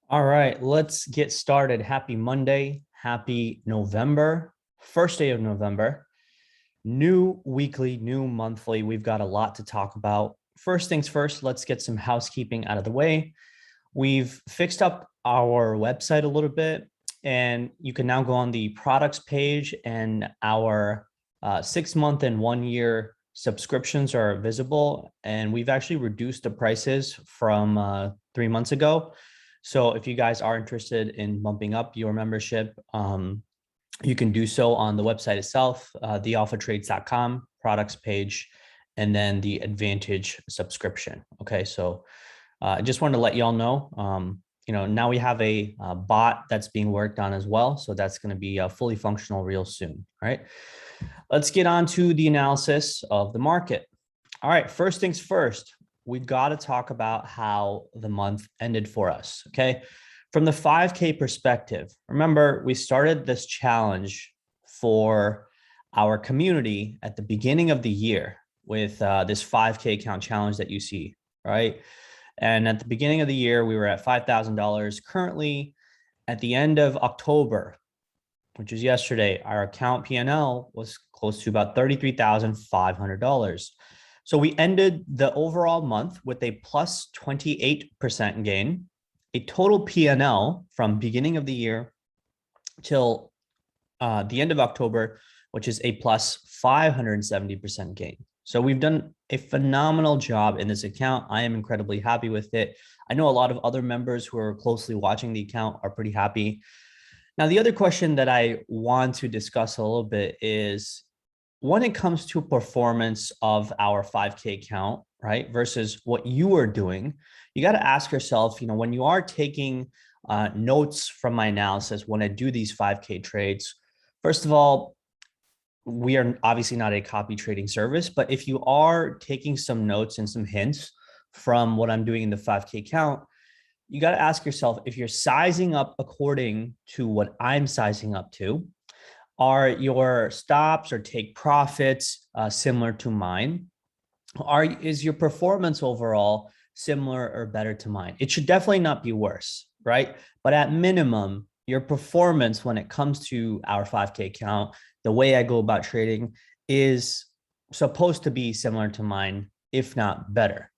All right, let's get started. Happy Monday. Happy November. First day of November. New weekly, new monthly. We've got a lot to talk about. First things first, let's get some housekeeping out of the way. We've fixed up our website a little bit, and you can now go on the products page, and our 6 month and 1 year subscriptions are visible. And we've actually reduced the prices from 3 months ago. So if you guys are interested in bumping up your membership, you can do so on the website itself, thealphatrades.com products page, and then the Advantage subscription. Okay, so I just wanted to let y'all know, now we have a bot that's being worked on as well. So that's going to be fully functional real soon. All right, let's get on to the analysis of the market. All right, first things first, we've got to talk about how the month ended for us. Okay, from the 5K perspective, remember we started this challenge for our community at the beginning of the year with this 5K account challenge that you see, right? And at the beginning of the year, we were at $5,000. Currently, at the end of October, which is yesterday, our account PNL was close to about $33,500. So we ended the overall month with a plus 28% gain, a total PNL from beginning of the year till the end of October, which is a plus 570% gain. So we've done a phenomenal job in this account. I am incredibly happy with it. I know a lot of other members who are closely watching the account are pretty happy. Now, the other question that I want to discuss a little bit is when it comes to performance of our 5K account, right, versus what you are doing, you got to ask yourself, when you are taking notes from my analysis, when I do these 5K trades, first of all, we are obviously not a copy trading service, but if you are taking some notes and some hints from what I'm doing in the 5K account, you got to ask yourself if you're sizing up according to what I'm sizing up to. Are your stops or take profits similar to mine? Is your performance overall similar or better to mine? It should definitely not be worse, right? But at minimum, your performance when it comes to our 5K account, the way I go about trading is supposed to be similar to mine, if not better.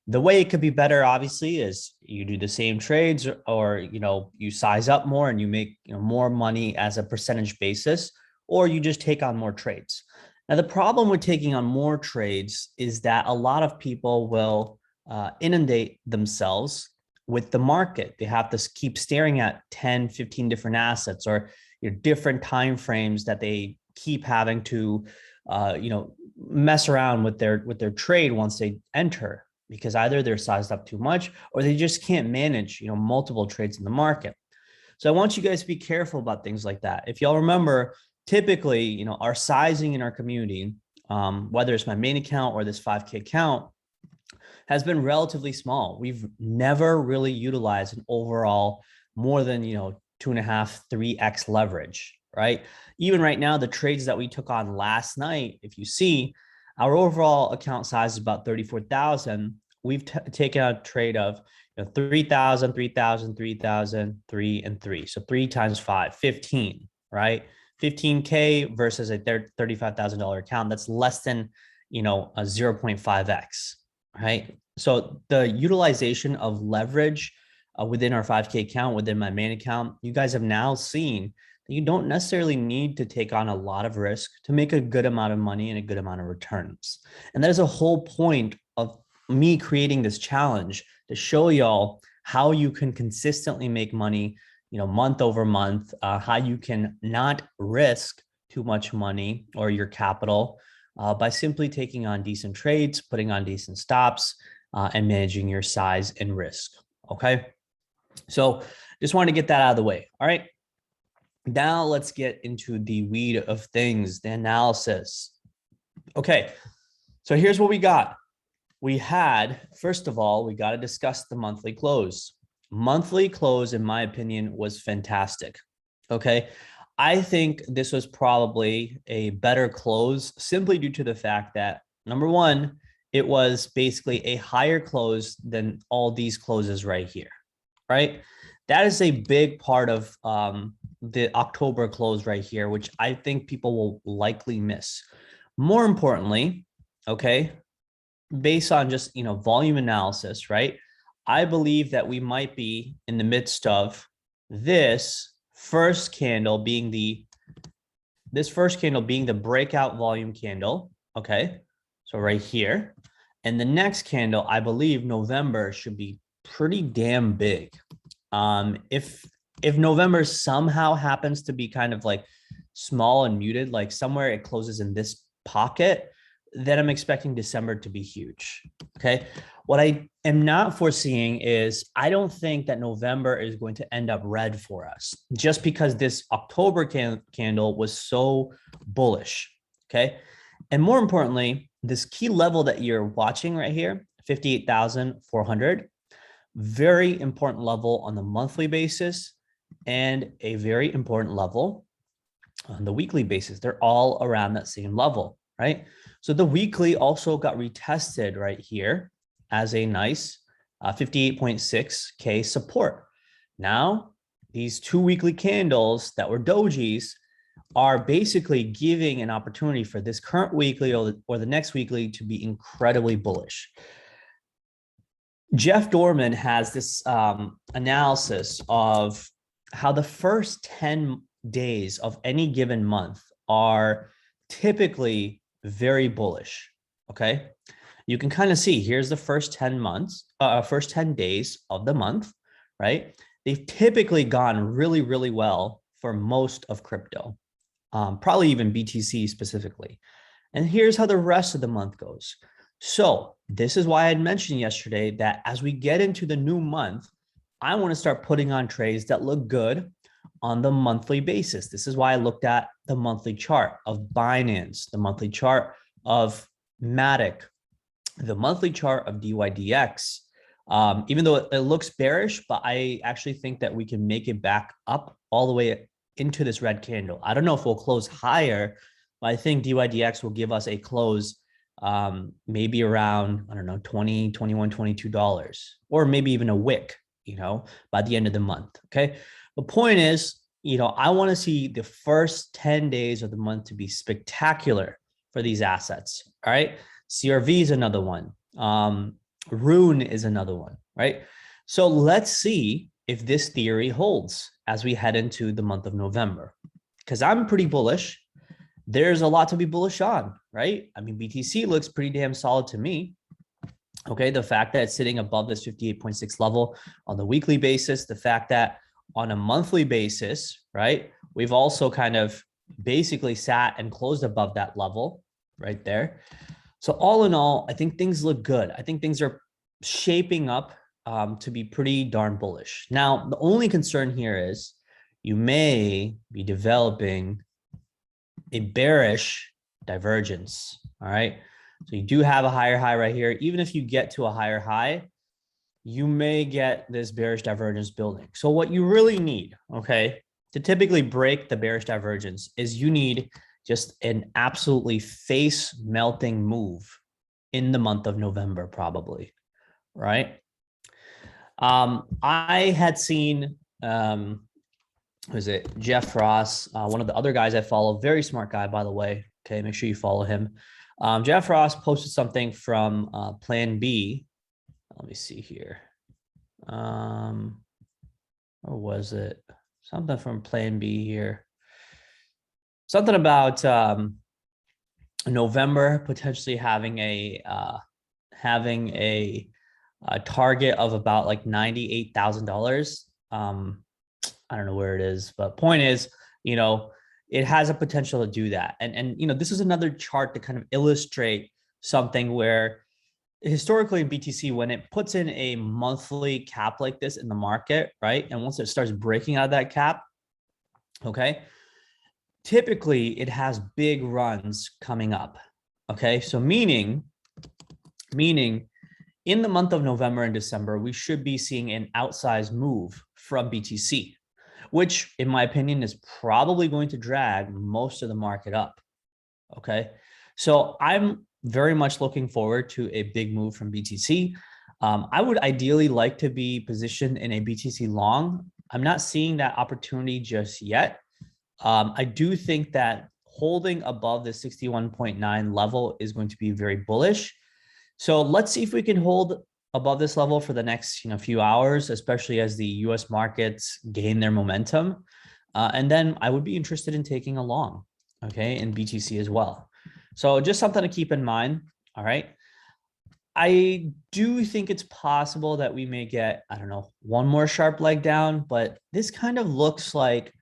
The way it could be better, obviously, is you do the same trades, or you size up more and you make more money as a percentage basis, or you just take on more trades. Now, the problem with taking on more trades is that a lot of people will inundate themselves with the market. They have to keep staring at 10, 15 different assets, or different time frames that they keep having to mess around with their trade once they enter, because either they're sized up too much or they just can't manage, multiple trades in the market. So I want you guys to be careful about things like that. If y'all remember, typically, our sizing in our community, whether it's my main account or this 5K account, has been relatively small. We've never really utilized an overall more than, 2.5, 3x leverage, right? Even right now, the trades that we took on last night, if you see, our overall account size is about 34,000. We've taken a trade of 3,000, 3,000, 3,000, 3, and 3. So 3 times 5, 15, right? 15K versus a $35,000 account. That's less than, a 0.5x, right? So the utilization of leverage within our 5K account, within my main account, you guys have now seen that you don't necessarily need to take on a lot of risk to make a good amount of money and a good amount of returns. And that is a whole point of me creating this challenge, to show y'all how you can consistently make money, month over month, how you can not risk too much money or your capital by simply taking on decent trades, putting on decent stops, and managing your size and risk. Okay. So just wanted to get that out of the way. All right. Now let's get into the weed of things, the analysis. Okay, so here's what we got. We had, first of all, we got to discuss the monthly close. Monthly close, in my opinion, was fantastic. Okay, I think this was probably a better close simply due to the fact that, number one, it was basically a higher close than all these closes right here, right? That is a big part of the October close right here, which I think people will likely miss. More importantly, okay, based on just, volume analysis, right? I believe that we might be in the midst of this first candle being the breakout volume candle, okay? So right here. And the next candle, I believe November should be pretty damn big. If November somehow happens to be kind of like small and muted, like somewhere it closes in this pocket, then I'm expecting December to be huge. Okay. What I am not foreseeing is I don't think that November is going to end up red for us just because this October candle was so bullish. Okay. And more importantly, this key level that you're watching right here, 58,400, very important level on the monthly basis and a very important level on the weekly basis. They're all around that same level, right? So the weekly also got retested right here as a nice 58.6K support. Now, these two weekly candles that were dojis are basically giving an opportunity for this current weekly or the next weekly to be incredibly bullish. Jeff Dorman has this analysis of how the first 10 days of any given month are typically very bullish. Okay. You can kind of see here's the first 10 days of the month, right? They've typically gone really, really well for most of crypto, probably even BTC specifically. And here's how the rest of the month goes. So this is why I had mentioned yesterday that as we get into the new month, I want to start putting on trades that look good on the monthly basis. This is why I looked at the monthly chart of Binance, the monthly chart of Matic, the monthly chart of DYDX. Even though it looks bearish, but I actually think that we can make it back up all the way into this red candle. I don't know if we'll close higher, but I think DYDX will give us a close maybe around, I don't know, $20, $21, $22, or maybe even a wick, by the end of the month. Okay. The point is, I want to see the first 10 days of the month to be spectacular for these assets. All right. CRV is another one. Rune is another one, right? So let's see if this theory holds as we head into the month of November, because I'm pretty bullish. There's a lot to be bullish on, right? I mean, BTC looks pretty damn solid to me. Okay, the fact that it's sitting above this 58.6 level on the weekly basis, the fact that on a monthly basis, right, we've also kind of basically sat and closed above that level right there. So all in all, I think things look good. I think things are shaping up to be pretty darn bullish. Now, the only concern here is you may be developing a bearish divergence. All right. So you do have a higher high right here. Even if you get to a higher high, you may get this bearish divergence building. So what you really need, okay, to typically break the bearish divergence is you need just an absolutely face melting move in the month of November, probably, right? I had seen, who's it? Jeff Ross, one of the other guys I follow, very smart guy, by the way. Okay, make sure you follow him. Jeff Ross posted something from Plan B. Let me see here. Or was it something from Plan B here? Something about November potentially having a target of about like $98,000. I don't know where it is, but point is, it has a potential to do that. And this is another chart to kind of illustrate something where historically in BTC, when it puts in a monthly cap like this in the market, right? And once it starts breaking out of that cap, okay, typically it has big runs coming up. Okay. So meaning in the month of November and December, we should be seeing an outsized move from BTC, which in my opinion is probably going to drag most of the market up. Okay. So I'm very much looking forward to a big move from BTC. I would ideally like to be positioned in a BTC long I'm not seeing that opportunity just yet. I do think that holding above the 61.9 level is going to be very bullish. So let's see if we can hold above this level for the next few hours, especially as the US markets gain their momentum. And then I would be interested in taking a long, okay, in BTC as well. So just something to keep in mind. All right. I do think it's possible that we may get, I don't know, one more sharp leg down, but this kind of looks like,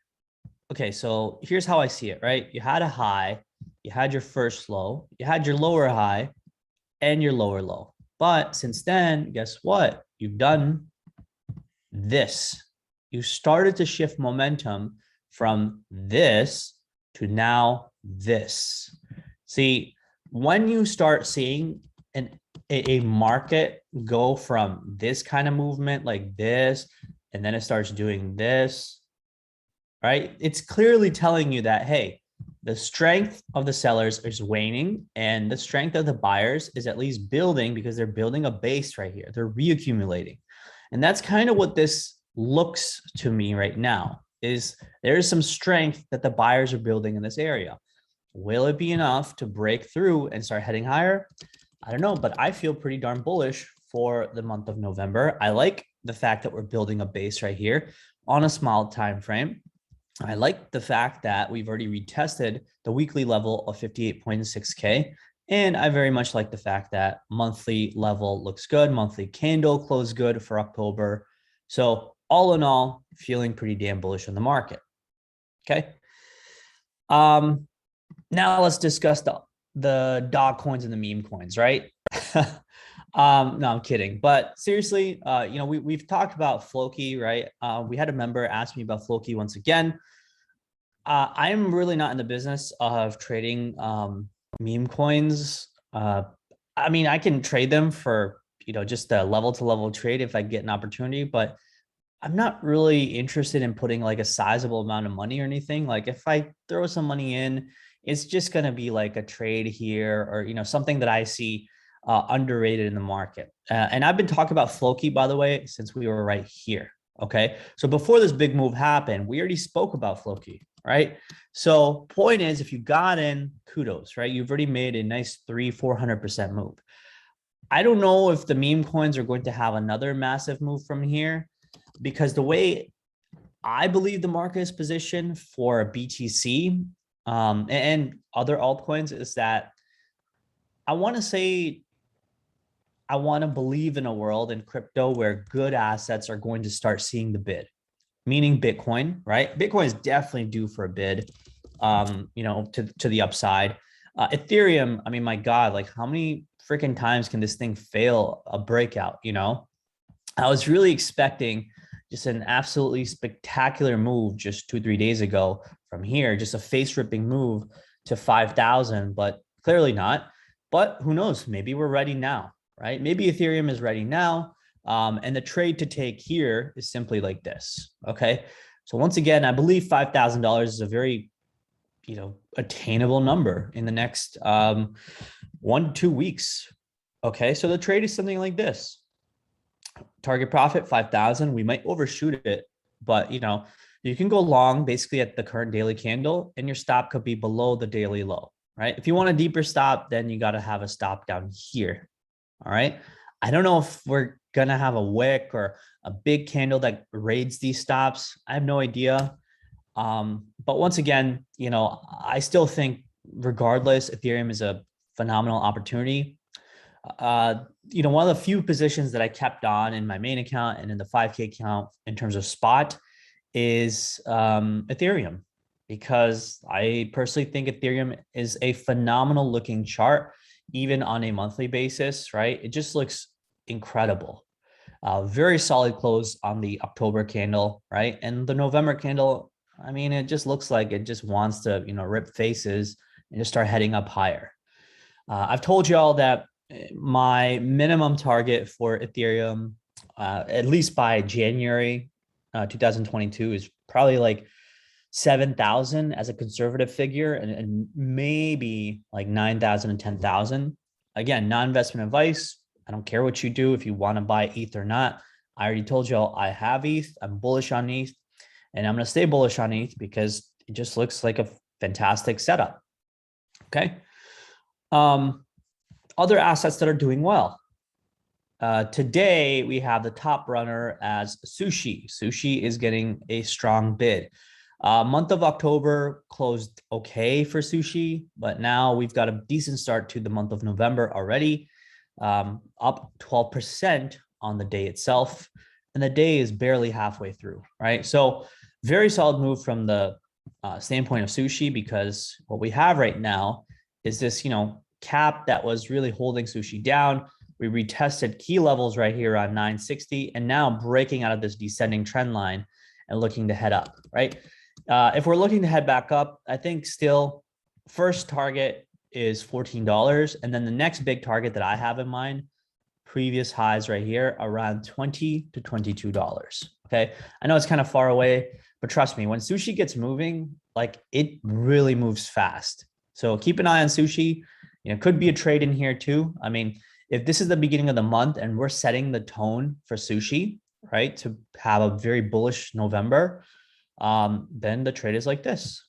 okay, so here's how I see it, right? You had a high, you had your first low, you had your lower high and your lower low. But since then, guess what? You've done this. You started to shift momentum from this to now this. See, when you start seeing a market go from this kind of movement like this, and then it starts doing this, right? It's clearly telling you that, hey, the strength of the sellers is waning and the strength of the buyers is at least building because they're building a base right here. They're reaccumulating. And that's kind of what this looks to me right now, is there is some strength that the buyers are building in this area. Will it be enough to break through and start heading higher? I don't know, but I feel pretty darn bullish for the month of November. I like the fact that we're building a base right here on a small time frame. I like the fact that we've already retested the weekly level of 58.6K. And I very much like the fact that monthly level looks good. Monthly candle closed good for October. So all in all, feeling pretty damn bullish on the market. Okay. Now let's discuss the dog coins and the meme coins, right? No, I'm kidding. But seriously, we've talked about Floki, right? We had a member ask me about Floki once again. I'm really not in the business of trading meme coins. I mean, I can trade them for, just a level to level trade if I get an opportunity, but I'm not really interested in putting like a sizable amount of money or anything. Like if I throw some money in, it's just going to be like a trade here or, something that I see underrated in the market. And I've been talking about Floki, by the way, since we were right here. Okay. So before this big move happened, we already spoke about Floki, right? So point is, if you got in, kudos, right? You've already made a nice 400% move. I don't know if the meme coins are going to have another massive move from here, because the way I believe the market is positioned for BTC and other altcoins is that I want to believe in a world in crypto where good assets are going to start seeing the bid, meaning Bitcoin, right? Bitcoin is definitely due for a bid, to the upside. Ethereum, I mean, my God, like how many freaking times can this thing fail a breakout? I was really expecting just an absolutely spectacular move just 2-3 days ago from here, just a face ripping move to 5,000, but clearly not. But who knows? Maybe we're ready now, right? Maybe Ethereum is ready now. And the trade to take here is simply like this. Okay. So once again, I believe $5,000 is a very, attainable number in the next 1 to 2 weeks. Okay. So the trade is something like this. Target profit 5,000. We might overshoot it, but you can go long basically at the current daily candle and your stop could be below the daily low, right? If you want a deeper stop, then you got to have a stop down here. All right. I don't know if we're going to have a wick or a big candle that raids these stops. I have no idea. But once again, I still think regardless, Ethereum is a phenomenal opportunity. One of the few positions that I kept on in my main account and in the 5K account in terms of spot is Ethereum, because I personally think Ethereum is a phenomenal looking chart, even on a monthly basis, right? It just looks incredible. Very solid close on the October candle, right? And the November candle, I mean, it just looks like it just wants to, rip faces and just start heading up higher. I've told you all that my minimum target for Ethereum, at least by January 2022, is probably like 7,000 as a conservative figure, and maybe like 9,000 and 10,000. Again, non-investment advice. I don't care what you do, if you want to buy ETH or not. I already told you all I have ETH. I'm bullish on ETH, and I'm going to stay bullish on ETH because it just looks like a fantastic setup. Okay. Other assets that are doing well. Today, we have the top runner as Sushi. Sushi is getting a strong bid. Month of October closed okay for Sushi, but now we've got a decent start to the month of November already, up 12% on the day itself. And the day is barely halfway through, right? So very solid move from the standpoint of Sushi, because what we have right now is this, cap that was really holding Sushi down. We retested key levels right here on 960 and now breaking out of this descending trend line and looking to head up, right? If we're looking to head back up, I think still first target is $14. And then the next big target that I have in mind, previous highs right here, around $20 to $22. Okay. I know it's kind of far away, but trust me, when Sushi gets moving, like it really moves fast. So keep an eye on Sushi. Could be a trade in here too. I mean, if this is the beginning of the month and we're setting the tone for Sushi, right, to have a very bullish November, then the trade is like this.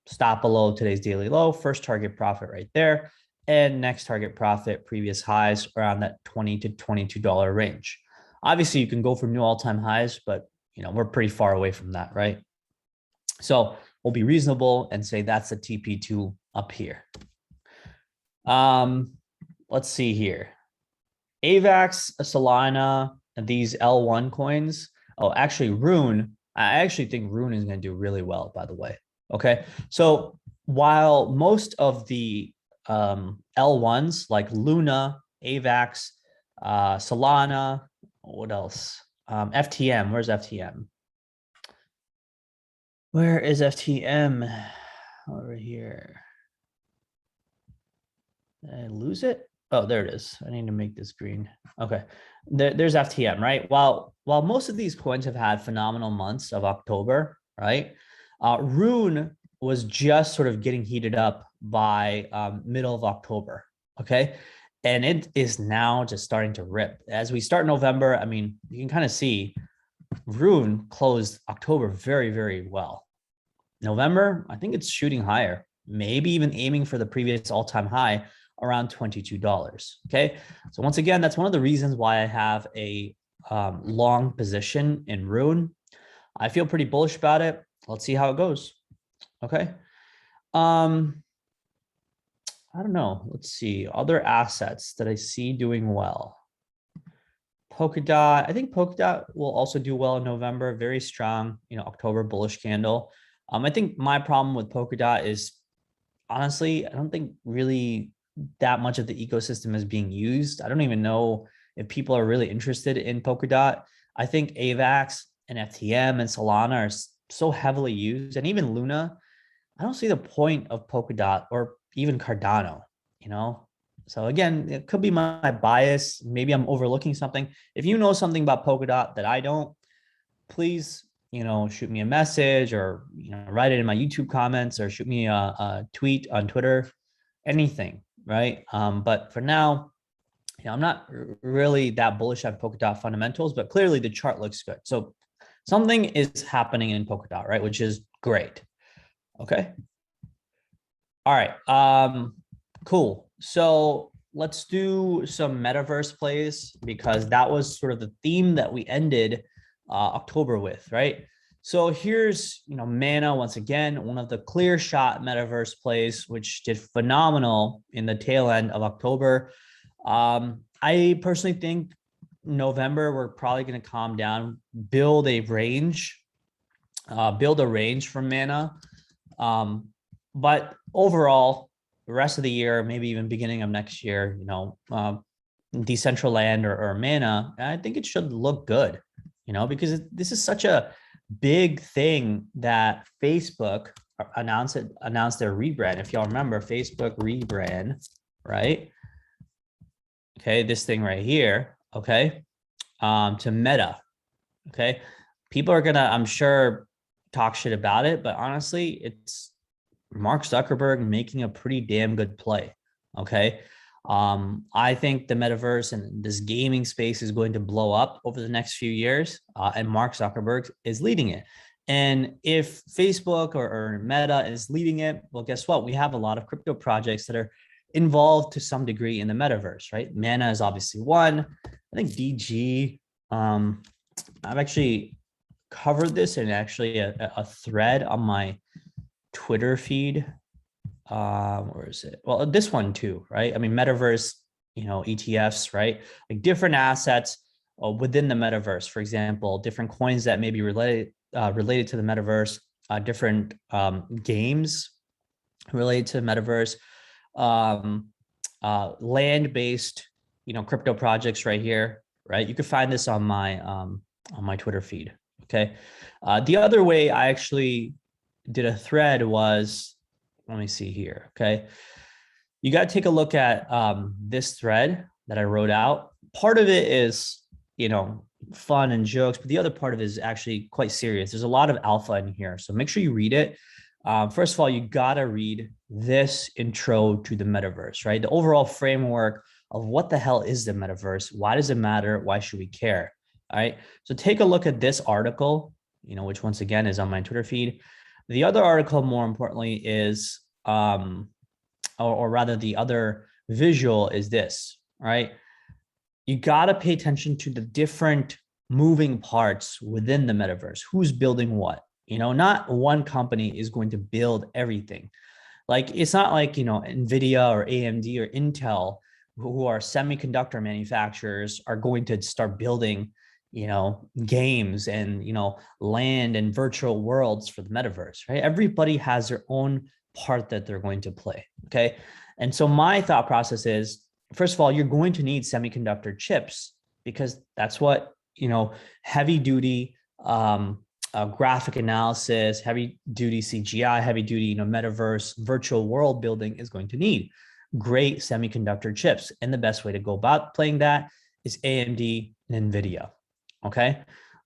Stop below today's daily low, first target profit right there, and next target profit, previous highs around that $20 to $22 range. Obviously, you can go for new all-time highs, but we're pretty far away from that, right? So we'll be reasonable and say that's the TP2 up here. Let's see here. AVAX, Solana, and these L1 coins. Oh, actually, Rune. I actually think Rune is going to do really well, by the way. Okay. So while most of the L1s like Luna, AVAX, Solana, what else? FTM. Where's FTM? Where is FTM? Over here. Did I lose it? Oh, there it is. I need to make this green. Okay. There's FTM, right? While most of these coins have had phenomenal months of October, right? Rune was just sort of getting heated up by middle of October, okay? And it is now just starting to rip. As we start November, I mean, you can kind of see Rune closed October very, very well. November, I think it's shooting higher, maybe even aiming for the previous all-time high around $22. Okay. So once again, that's one of the reasons why I have a long position in Rune. I feel pretty bullish about it. Let's see how it goes. Okay. I don't know. Let's see other assets that I see doing well. Polkadot. I think Polkadot will also do well in November. Very strong, October bullish candle. I think my problem with Polkadot is, honestly, I don't think really that much of the ecosystem is being used. I don't even know if people are really interested in Polkadot. I think AVAX and FTM and Solana are so heavily used, and even Luna. I don't see the point of Polkadot or even Cardano, So again, it could be my bias. Maybe I'm overlooking something. If you know something about Polkadot that I don't, please, shoot me a message or, write it in my YouTube comments or shoot me a tweet on Twitter, anything. Right. But for now, I'm not really that bullish on Polkadot fundamentals, but clearly the chart looks good. So something is happening in Polkadot, right? Which is great. Okay. All right. Cool. So let's do some metaverse plays, because that was sort of the theme that we ended October with, right? So here's, Mana, once again, one of the clear shot metaverse plays, which did phenomenal in the tail end of October. I personally think November, we're probably going to calm down, build a range from Mana. But overall, the rest of the year, maybe even beginning of next year, Decentraland or Mana, I think it should look good, because this is such a big thing that Facebook announced their rebrand. If y'all remember, Facebook rebrand, right? Okay, this thing right here, okay, to Meta. Okay, people are gonna, I'm sure, talk shit about it, but honestly, it's Mark Zuckerberg making a pretty damn good play. Okay, I think the metaverse and this gaming space is going to blow up over the next few years, and Mark Zuckerberg is leading it. And if Facebook or Meta is leading it, well, guess what? We have a lot of crypto projects that are involved to some degree in the metaverse, right? Mana is obviously one. I think DG, I've actually covered this in actually a thread on my Twitter feed. Where is it? Well, this one too, right? I mean, metaverse, ETFs, right? Like different assets within the metaverse. For example, different coins that may be related to the metaverse, different games related to the metaverse, land-based, crypto projects right here, right? You can find this on my Twitter feed. Okay. The other way I actually did a thread was, let me see here. Okay. You got to take a look at this thread that I wrote out. Part of it is, fun and jokes, but the other part of it is actually quite serious. There's a lot of alpha in here. So make sure you read it. First of all, you got to read this intro to the metaverse, right? The overall framework of what the hell is the metaverse? Why does it matter? Why should we care? All right. So take a look at this article, which once again is on my Twitter feed. The other article, more importantly, is, or rather the other visual is this, right? You got to pay attention to the different moving parts within the metaverse. Who's building what? Not one company is going to build everything. Like, it's not like, NVIDIA or AMD or Intel, who are semiconductor manufacturers, are going to start building, games and, land and virtual worlds for the metaverse, right? Everybody has their own part that they're going to play. Okay. And so my thought process is, first of all, you're going to need semiconductor chips, because that's what, heavy duty, graphic analysis, heavy duty CGI, heavy duty, metaverse, virtual world building is going to need great semiconductor chips. And the best way to go about playing that is AMD and NVIDIA. Okay.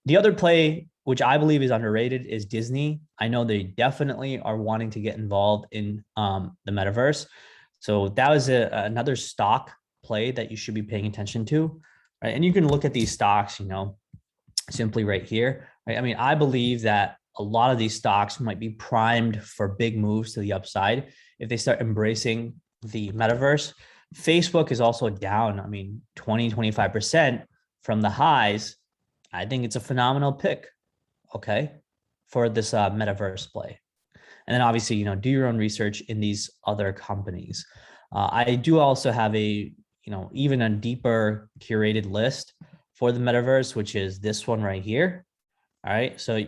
The other play, which I believe is underrated, is Disney. I know they definitely are wanting to get involved in the metaverse. So that was another stock play that you should be paying attention to, right? And you can look at these stocks, simply right here, right? I mean, I believe that a lot of these stocks might be primed for big moves to the upside if they start embracing the metaverse. Facebook is also down, 20-25% from the highs. I think it's a phenomenal pick, okay, for this metaverse play. And then obviously, do your own research in these other companies. I do also have a, even a deeper curated list for the metaverse, which is this one right here. All right. So,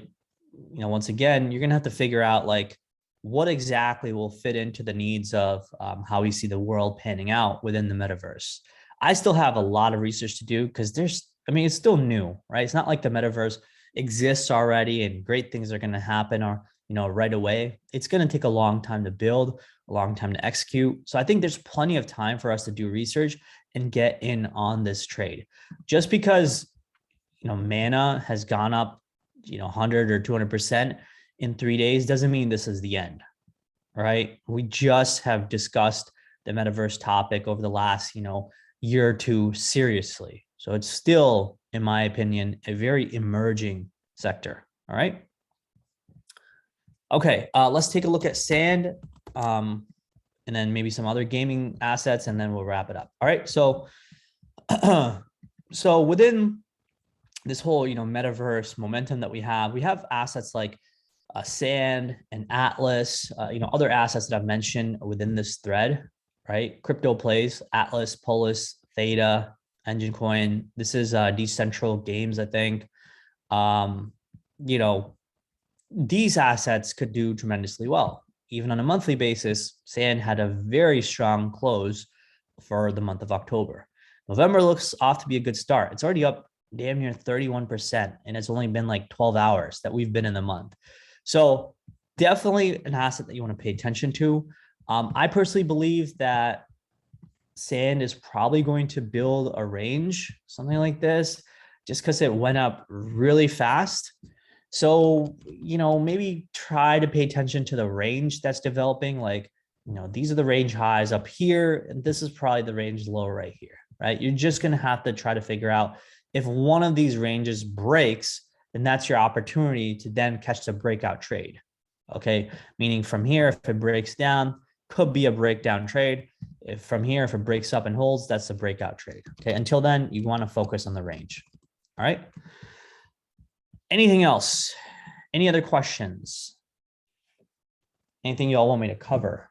once again, you're going to have to figure out like what exactly will fit into the needs of how we see the world panning out within the metaverse. I still have a lot of research to do because it's still new, right? It's not like the metaverse exists already and great things are going to happen or, right away. It's going to take a long time to build, a long time to execute. So I think there's plenty of time for us to do research and get in on this trade. Just because, Mana has gone up, 100 or 200% in 3 days doesn't mean this is the end, right? We just have discussed the metaverse topic over the last, year or two seriously. So it's still, in my opinion, a very emerging sector. All right. Okay, let's take a look at Sand, and then maybe some other gaming assets, and then we'll wrap it up. All right, so so within this whole metaverse momentum that we have assets like Sand and Atlas, other assets that I've mentioned within this thread, right? Crypto plays, Atlas, Polis, Theta, Engine Coin. This is Decentral Games, I think. These assets could do tremendously well. Even on a monthly basis, Sand had a very strong close for the month of October. November looks off to be a good start. It's already up damn near 31%, and it's only been like 12 hours that we've been in the month. So definitely an asset that you want to pay attention to. I personally believe that Sand is probably going to build a range, something like this, just because it went up really fast. So, maybe try to pay attention to the range that's developing, like these are the range highs up here, and this is probably the range low right here, right? You're just going to have to try to figure out if one of these ranges breaks, then that's your opportunity to then catch the breakout trade. Okay. Meaning from here, if it breaks down, could be a breakdown trade. If from here, if it breaks up and holds, that's the breakout trade. Okay. Until then, you want to focus on the range. All right. Anything else? Any other questions? Anything you all want me to cover?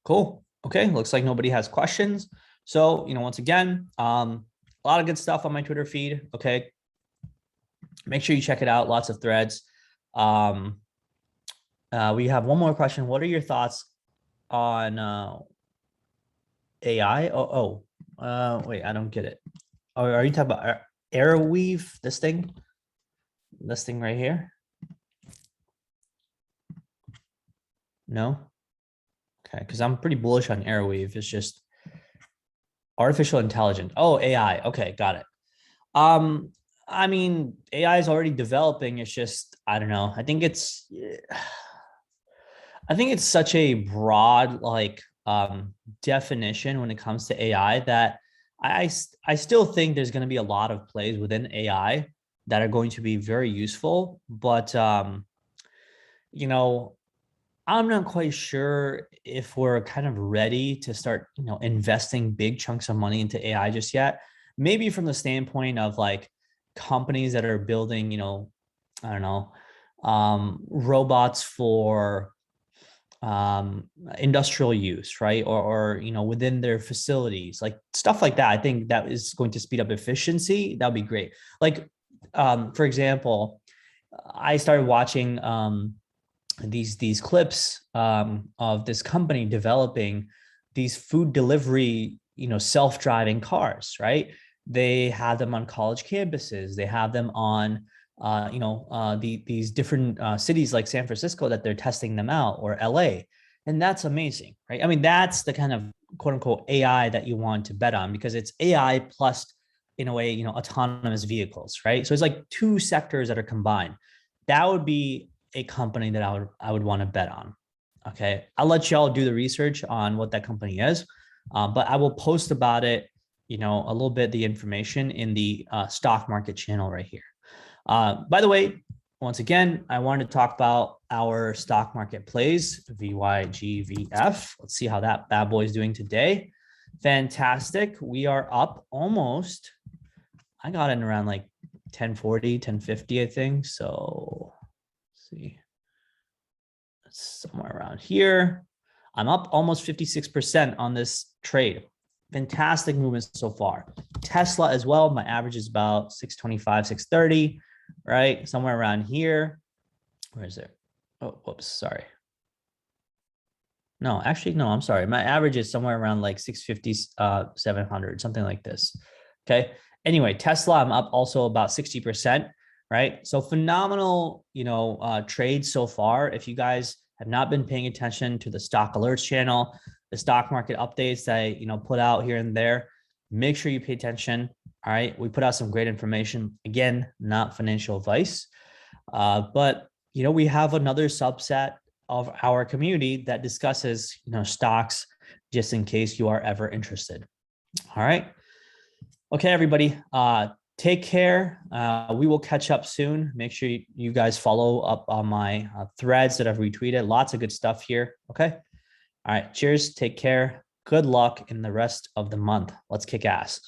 Cool. Okay. Looks like nobody has questions. So, once again, a lot of good stuff on my Twitter feed. Okay. Make sure you check it out. Lots of threads. We have one more question. What are your thoughts on AI? Wait, I don't get it. Oh, are you talking about Arrowweave? This thing right here? No. Okay, because I'm pretty bullish on Arrowweave. It's just artificial intelligence. Oh, AI. Okay, got it. I mean, AI is already developing. It's just, I don't know. I think it's such a broad definition when it comes to AI that I still think there's going to be a lot of plays within AI that are going to be very useful, but I'm not quite sure if we're kind of ready to start, investing big chunks of money into AI just yet. Maybe from the standpoint of companies that are building, I don't know, robots for industrial use, right? Or within their facilities, like stuff like that. I think that is going to speed up efficiency. That'd be great. For example, I started watching these clips of this company developing these food delivery, self-driving cars, right? They have them on college campuses. They have them on, these different cities like San Francisco that they're testing them out, or LA. And that's amazing, right? I mean, that's the kind of quote unquote AI that you want to bet on, because it's AI plus, in a way, autonomous vehicles, right? So it's like two sectors that are combined. That would be a company that I would want to bet on. Okay. I'll let y'all do the research on what that company is. But I will post about it, a little bit, the information in the stock market channel right here. By the way, once again, I wanted to talk about our stock market plays, VYGVF. Let's see how that bad boy is doing today. Fantastic. We are up almost, I got in around 1040, 1050, I think. So see, somewhere around here. I'm up almost 56% on this trade. Fantastic movement so far. Tesla as well. My average is about 625, 630, right? Somewhere around here. Where is it? Oh, whoops, sorry. No, actually, no, I'm sorry. My average is somewhere around 650, 700, something like this. Okay. Anyway, Tesla, I'm up also about 60%. Right. So phenomenal, trade so far. If you guys have not been paying attention to the stock alerts channel, the stock market updates that I, put out here and there, make sure you pay attention. All right. We put out some great information. Again, not financial advice, but, we have another subset of our community that discusses, stocks, just in case you are ever interested. All right. Okay, everybody. Take care. We will catch up soon. Make sure you guys follow up on my threads that I've retweeted. Lots of good stuff here. Okay. All right. Cheers. Take care. Good luck in the rest of the month. Let's kick ass.